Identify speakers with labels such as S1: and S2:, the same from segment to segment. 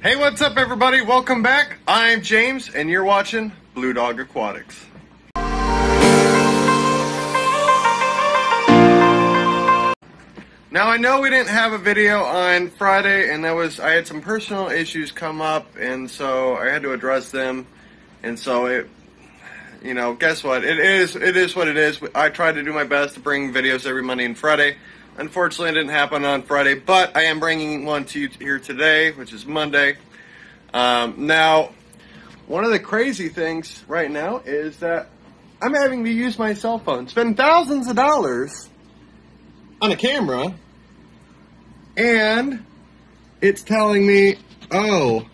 S1: Hey, what's up everybody? Welcome back. I'm James and you're watching Blue Dog Aquatics. Now I know we didn't have a video on Friday, and I had some personal issues come up, and so I had to address them. And so guess what? It is what it is. I tried to do my best to bring videos every Monday and Friday. Unfortunately, it didn't happen on Friday, but I am bringing one to you here today, which is Monday. Now, one of the crazy things right now is that I'm having to use my cell phone, spend thousands of dollars on a camera, and it's telling me, oh,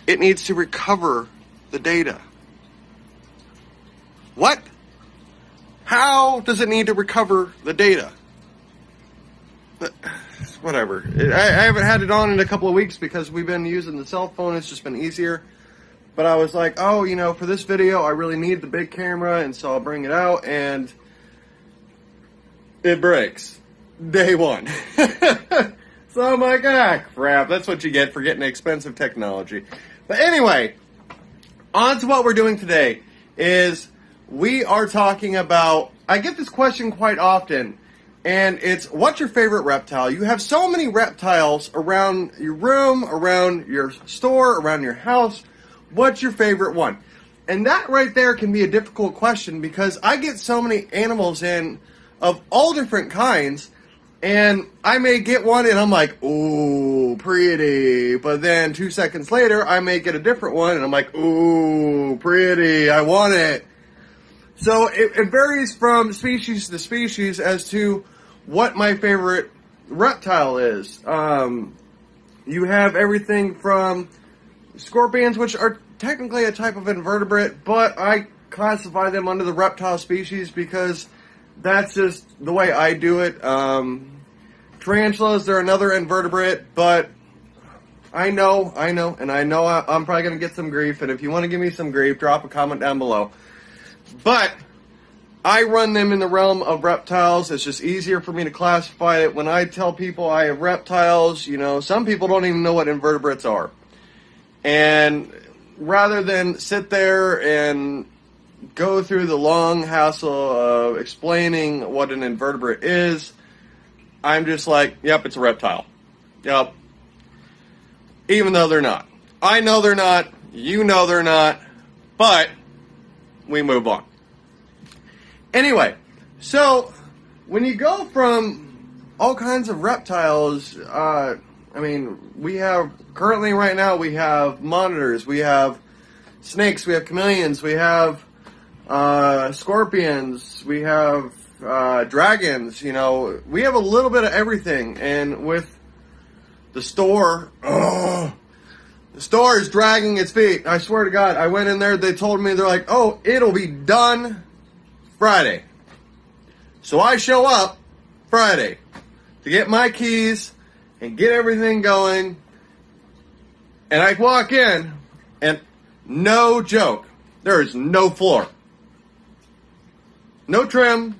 S1: it needs to recover the data. What? How does it need to recover the data? But, whatever. I haven't had it on in a couple of weeks because we've been using the cell phone. It's just been easier. But I was like, oh, for this video, I really need the big camera, and so I'll bring it out, and it breaks. Day one. So I'm like, crap. That's what you get for getting expensive technology. But anyway, on to what we're doing today is we are talking about, I get this question quite often, and it's, what's your favorite reptile? You have so many reptiles around your room, around your store, around your house. What's your favorite one? And that right there can be a difficult question because I get so many animals in of all different kinds, and I may get one and I'm like, ooh, pretty. But then 2 seconds later, I may get a different one and I'm like, ooh, pretty, I want it. So it varies from species to species as to what my favorite reptile is. You have everything from scorpions, which are technically a type of invertebrate, but I classify them under the reptile species because that's just the way I do it. Tarantulas, they're another invertebrate, but I know, and I know I'm probably going to get some grief, and if you want to give me some grief, drop a comment down below. But I run them in the realm of reptiles. It's just easier for me to classify it. When I tell people I have reptiles, some people don't even know what invertebrates are. And rather than sit there and go through the long hassle of explaining what an invertebrate is, I'm just like, yep, it's a reptile. Yep. Even though they're not. I know they're not. You know they're not. But we move on. Anyway, so when you go from all kinds of reptiles, we have, currently right now, we have monitors, we have snakes, we have chameleons, we have scorpions, we have dragons, we have a little bit of everything. And with the store, the store is dragging its feet. I swear to God, I went in there, they told me, they're like, oh, it'll be done Friday. So I show up Friday to get my keys and get everything going, and I walk in, and no joke, there is no floor. No trim,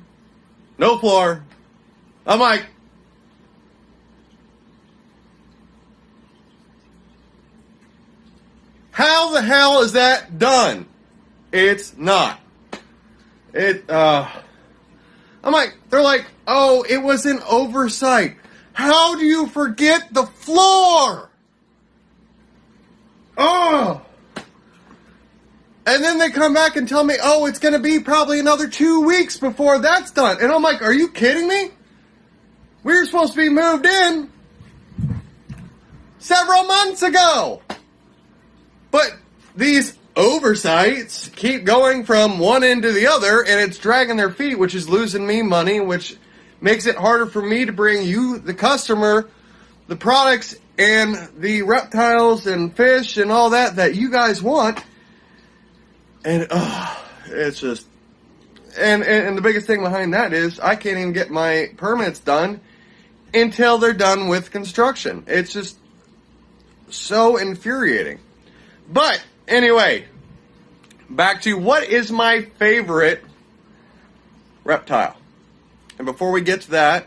S1: no floor. I'm like, how the hell is that done? It's not. I'm like, they're like, oh, it was an oversight. How do you forget the floor? Oh. And then they come back and tell me, oh, it's going to be probably another 2 weeks before that's done. And I'm like, are you kidding me? We were supposed to be moved in several months ago. But these oversights keep going from one end to the other, and it's dragging their feet, which is losing me money, which makes it harder for me to bring you, the customer, the products and the reptiles and fish and all that you guys want. And it's just, and the biggest thing behind that is I can't even get my permits done until they're done with construction. It's just so infuriating. But anyway, back to what is my favorite reptile. And before we get to that,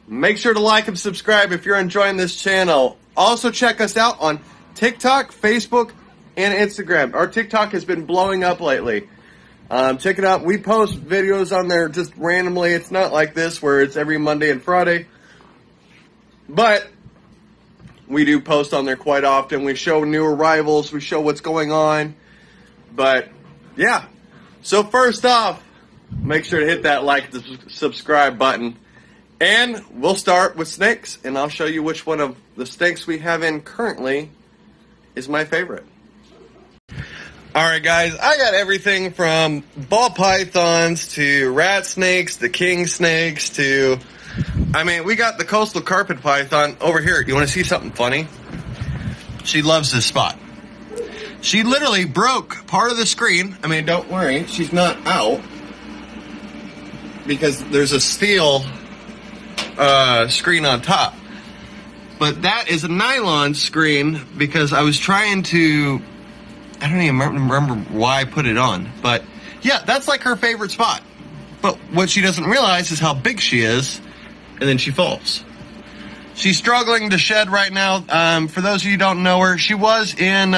S1: make sure to like and subscribe if you're enjoying this channel. Also check us out on TikTok, Facebook, and Instagram. Our TikTok has been blowing up lately. Check it out. We post videos on there just randomly. It's not like this where it's every Monday and Friday. But we do post on there quite often. We show new arrivals. We show what's going on. But, yeah. So first off, make sure to hit that like and subscribe button. And we'll start with snakes. And I'll show you which one of the snakes we have in currently is my favorite. Alright guys, I got everything from ball pythons to rat snakes to king snakes to... I mean, we got the coastal carpet python over here. You want to see something funny? She loves this spot. She literally broke part of the screen. I mean, don't worry, she's not out. Because there's a steel screen on top. But that is a nylon screen because I was trying to... I don't even remember why I put it on. But, yeah, that's like her favorite spot. But what she doesn't realize is how big she is, and then she falls. She's struggling to shed right now. For those of you who don't know her, she was in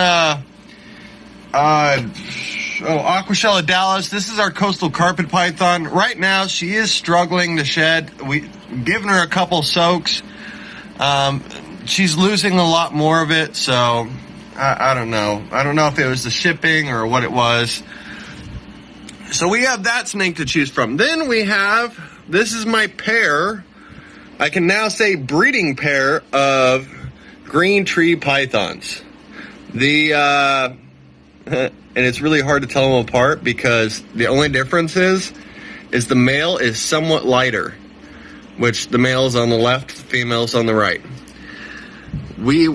S1: Aquashella, Dallas. This is our coastal carpet python. Right now, she is struggling to shed. We've given her a couple soaks. She's losing a lot more of it, so... I don't know. I don't know if it was the shipping or what it was. So we have that snake to choose from. Then we have, this is my pair, I can now say breeding pair of green tree pythons. And it's really hard to tell them apart because the only difference is the male is somewhat lighter, which the male is on the left, the female is on the right. We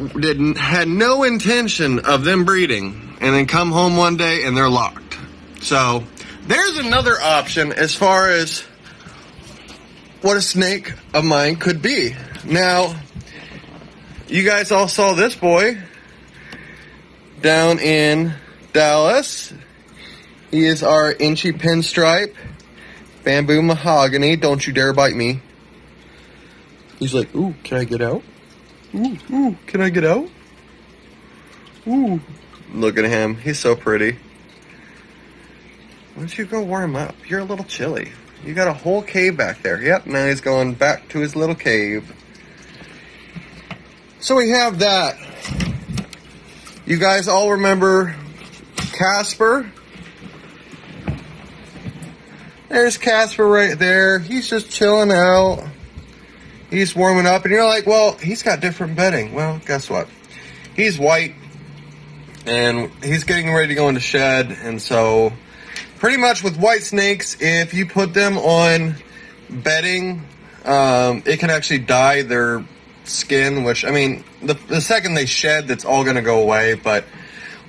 S1: had no intention of them breeding and then come home one day and they're locked. So there's another option as far as what a snake of mine could be. Now, you guys all saw this boy down in Dallas. He is our inchy pinstripe bamboo mahogany. Don't you dare bite me. He's like, ooh, can I get out? Ooh, can I get out? Ooh. Look at him. He's so pretty. Why don't you go warm up? You're a little chilly. You got a whole cave back there. Yep, now he's going back to his little cave. So we have that. You guys all remember Casper? There's Casper right there. He's just chilling out. He's warming up, and you're like, well, he's got different bedding. Well, guess what? He's white, and he's getting ready to go into shed, and so pretty much with white snakes, if you put them on bedding, it can actually dye their skin, which, I mean, the second they shed, that's all going to go away, but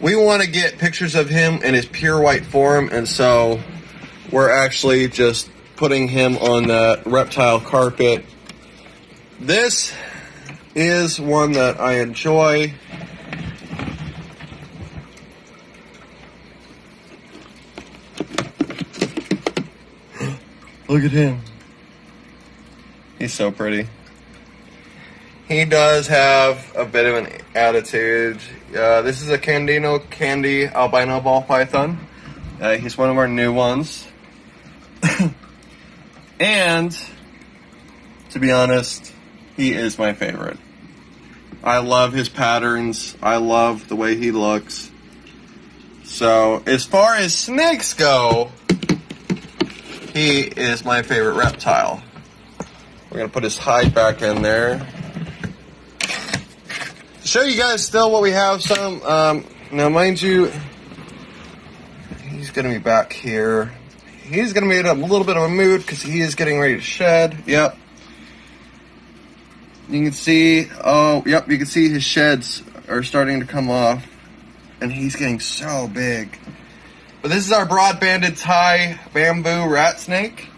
S1: we want to get pictures of him in his pure white form, and so we're actually just putting him on the reptile carpet. This is one that I enjoy. Look at him. He's so pretty. He does have a bit of an attitude. This is a Candino candy albino ball python. He's one of our new ones. And, to be honest, he is my favorite. I love his patterns. I love the way he looks. So, as far as snakes go, he is my favorite reptile. We're going to put his hide back in there. To show you guys still what we have some. Now, mind you, he's going to be back here. He's going to be in a little bit of a mood because he is getting ready to shed. Yep. You can see, oh, yep, you can see his sheds are starting to come off. And he's getting so big. But this is our broad-banded Thai bamboo rat snake.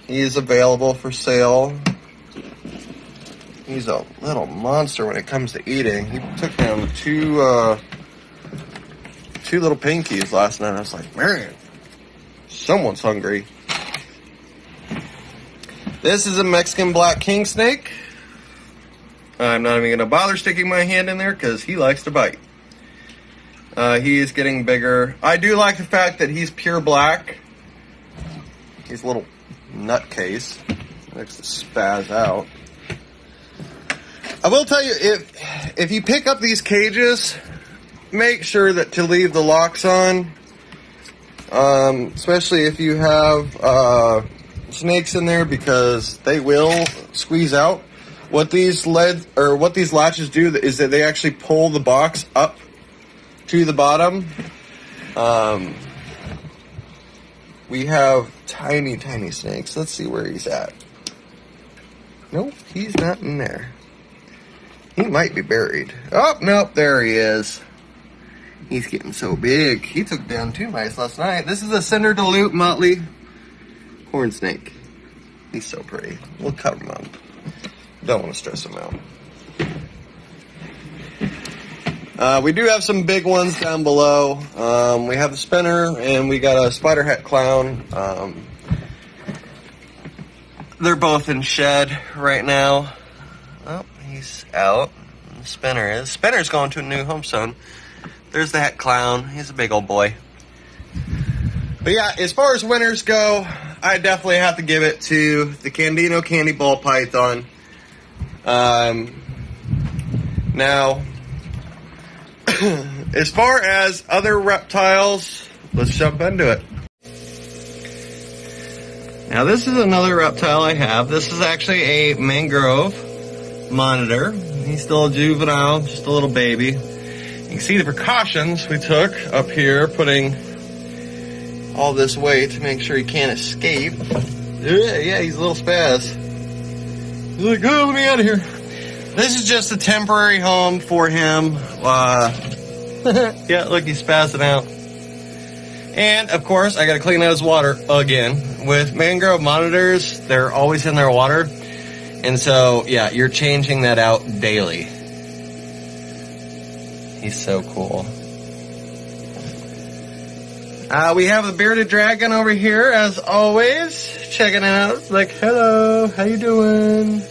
S1: He is available for sale. He's a little monster when it comes to eating. He took down two little pinkies last night. I was like, man, someone's hungry. This is a Mexican black king snake. I'm not even going to bother sticking my hand in there because he likes to bite. He is getting bigger. I do like the fact that he's pure black. He's a little nutcase. Likes to spaz out. I will tell you, if you pick up these cages, make sure that to leave the locks on. Especially if you have snakes in there, because they will squeeze out. What these latches do is that they actually pull the box up to the bottom. We have tiny, tiny snakes. Let's see where he's at. Nope, he's not in there. He might be buried. Oh, nope, there he is. He's getting so big. He took down 2 mice last night. This is a cinder dilute motley corn snake. He's so pretty. We'll cover him up. Don't want to stress him out. We do have some big ones down below. We have a spinner and we got a spider hat clown. They're both in shed right now. Oh, he's out. The spinner is. Spinner's going to a new home soon. There's the hat clown. He's a big old boy. But yeah, as far as winners go, I definitely have to give it to the Candino candy ball python. Now, as far as other reptiles, let's jump into it. Now, this is another reptile I have. This is actually a Mangrove Monitor. He's still a juvenile, just a little baby. You can see the precautions we took up here, putting all this weight to make sure he can't escape. Yeah, he's a little spaz. He's like, oh, let me out of here. This is just a temporary home for him. Yeah, look, he's spazzing out. And, of course, I got to clean out his water again. With Mangrove Monitors, they're always in their water. And so, yeah, you're changing that out daily. He's so cool. We have the bearded dragon over here, as always. Checking out. Like, hello, how you doing?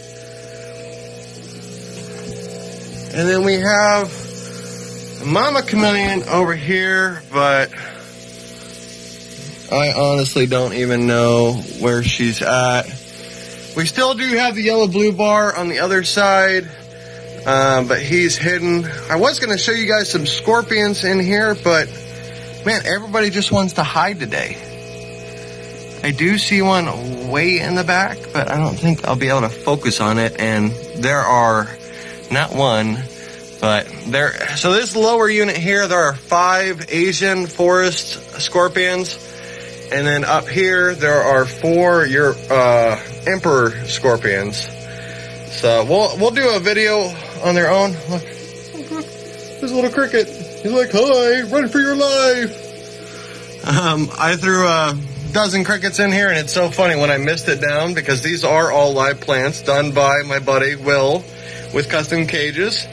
S1: And then we have Mama Chameleon over here, but I honestly don't even know where she's at. We still do have the yellow blue bar on the other side, but he's hidden. I was going to show you guys some scorpions in here, but man, everybody just wants to hide today. I do see one way in the back, but I don't think I'll be able to focus on it. And there are not one, but there. So this lower unit here, there are 5 Asian forest scorpions. And then up here, there are 4 emperor scorpions. So we'll do a video on their own. Look, there's a little cricket. He's like, hi, run for your life. I threw a dozen crickets in here, and it's so funny when I mist it down, because these are all live plants done by my buddy Will with custom cages.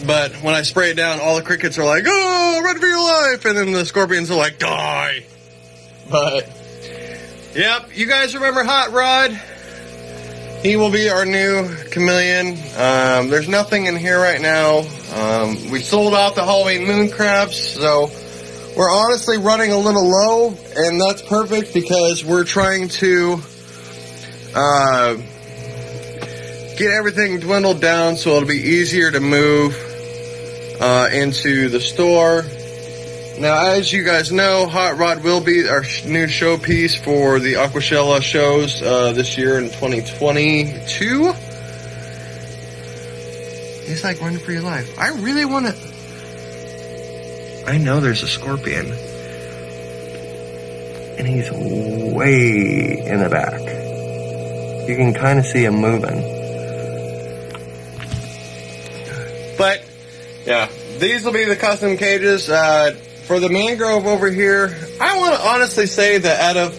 S1: But when I spray it down, all the crickets are like, oh, run for your life. And then the scorpions are like, die. But, yep, you guys remember Hot Rod? He will be our new chameleon. There's nothing in here right now. We sold off the Halloween moon crabs, so we're honestly running a little low, and that's perfect because we're trying to get everything dwindled down so it'll be easier to move into the store. Now, as you guys know, Hot Rod will be our new showpiece for the Aquashella shows this year in 2022. He's like, run for your life. I really want to... I know there's a scorpion. And he's way in the back. You can kind of see him moving. But, yeah, these will be the custom cages. For the Mangrove over here, I want to honestly say that out of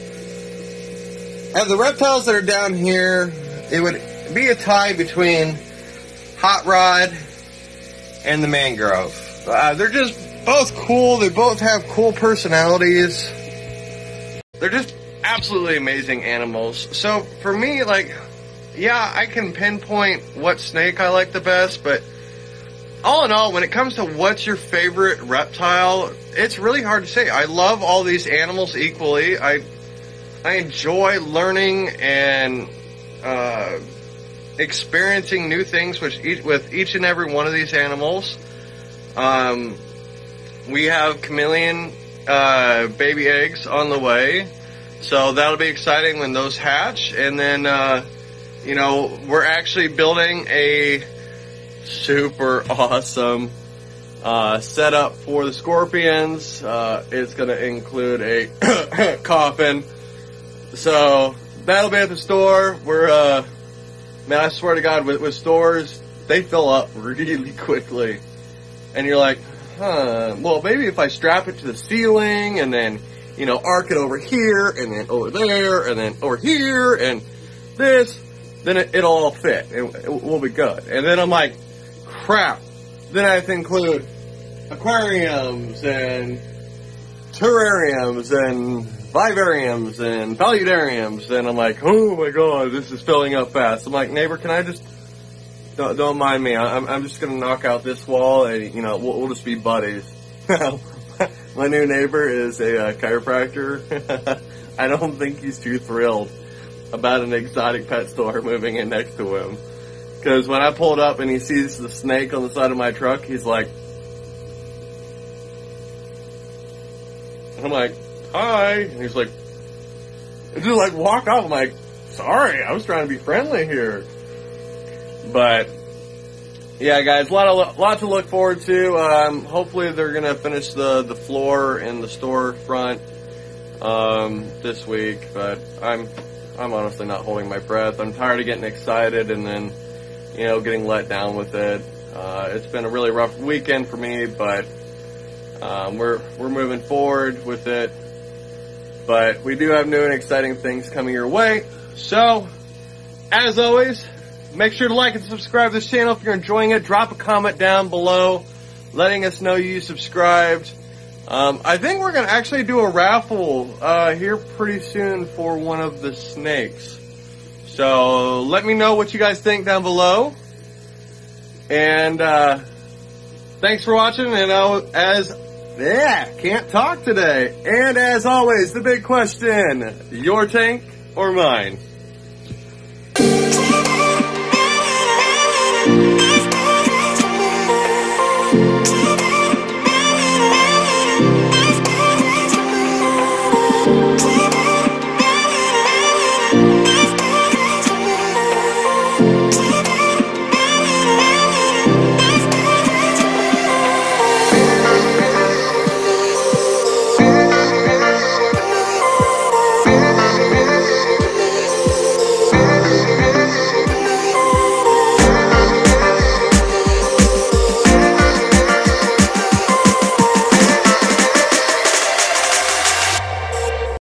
S1: the reptiles that are down here, it would be a tie between Hot Rod and the Mangrove. They're just both cool. They both have cool personalities. They're just absolutely amazing animals. So for me, like, yeah, I can pinpoint what snake I like the best, but all in all, when it comes to what's your favorite reptile, it's really hard to say. I love all these animals equally. I enjoy learning and experiencing new things with each and every one of these animals. We have chameleon baby eggs on the way, so that'll be exciting when those hatch. And then, you know, we're actually building a super awesome setup for the scorpions. It's going to include a coffin, so that'll be at the store. We're man, I swear to God, with stores, they fill up really quickly, and you're like, well, maybe if I strap it to the ceiling and then, you know, arc it over here and then over there and then over here and this, then it'll all fit and we'll be good. And then I'm like, crap. Then I have to include aquariums and terrariums and vivariums and paludariums. And I'm like, oh my God, this is filling up fast. I'm like, neighbor, can I just... Don't mind me. I'm just gonna knock out this wall, and you know we'll just be buddies. My new neighbor is a chiropractor. I don't think he's too thrilled about an exotic pet store moving in next to him. Because when I pulled up and he sees the snake on the side of my truck, he's like, and I'm like, hi, and he's like, just like walk off. I'm like, sorry, I was trying to be friendly here. But yeah, guys, a lot to look forward to. Hopefully they're gonna finish the floor in the storefront this week. But I'm honestly not holding my breath. I'm tired of getting excited and then, you know, getting let down with it. It's been a really rough weekend for me, but we're moving forward with it. But we do have new and exciting things coming your way. So, as always, make sure to like and subscribe to this channel if you're enjoying it. Drop a comment down below letting us know you subscribed. I think we're going to actually do a raffle here pretty soon for one of the snakes. So let me know what you guys think down below. And thanks for watching. And can't talk today. And as always, the big question, your tank or mine?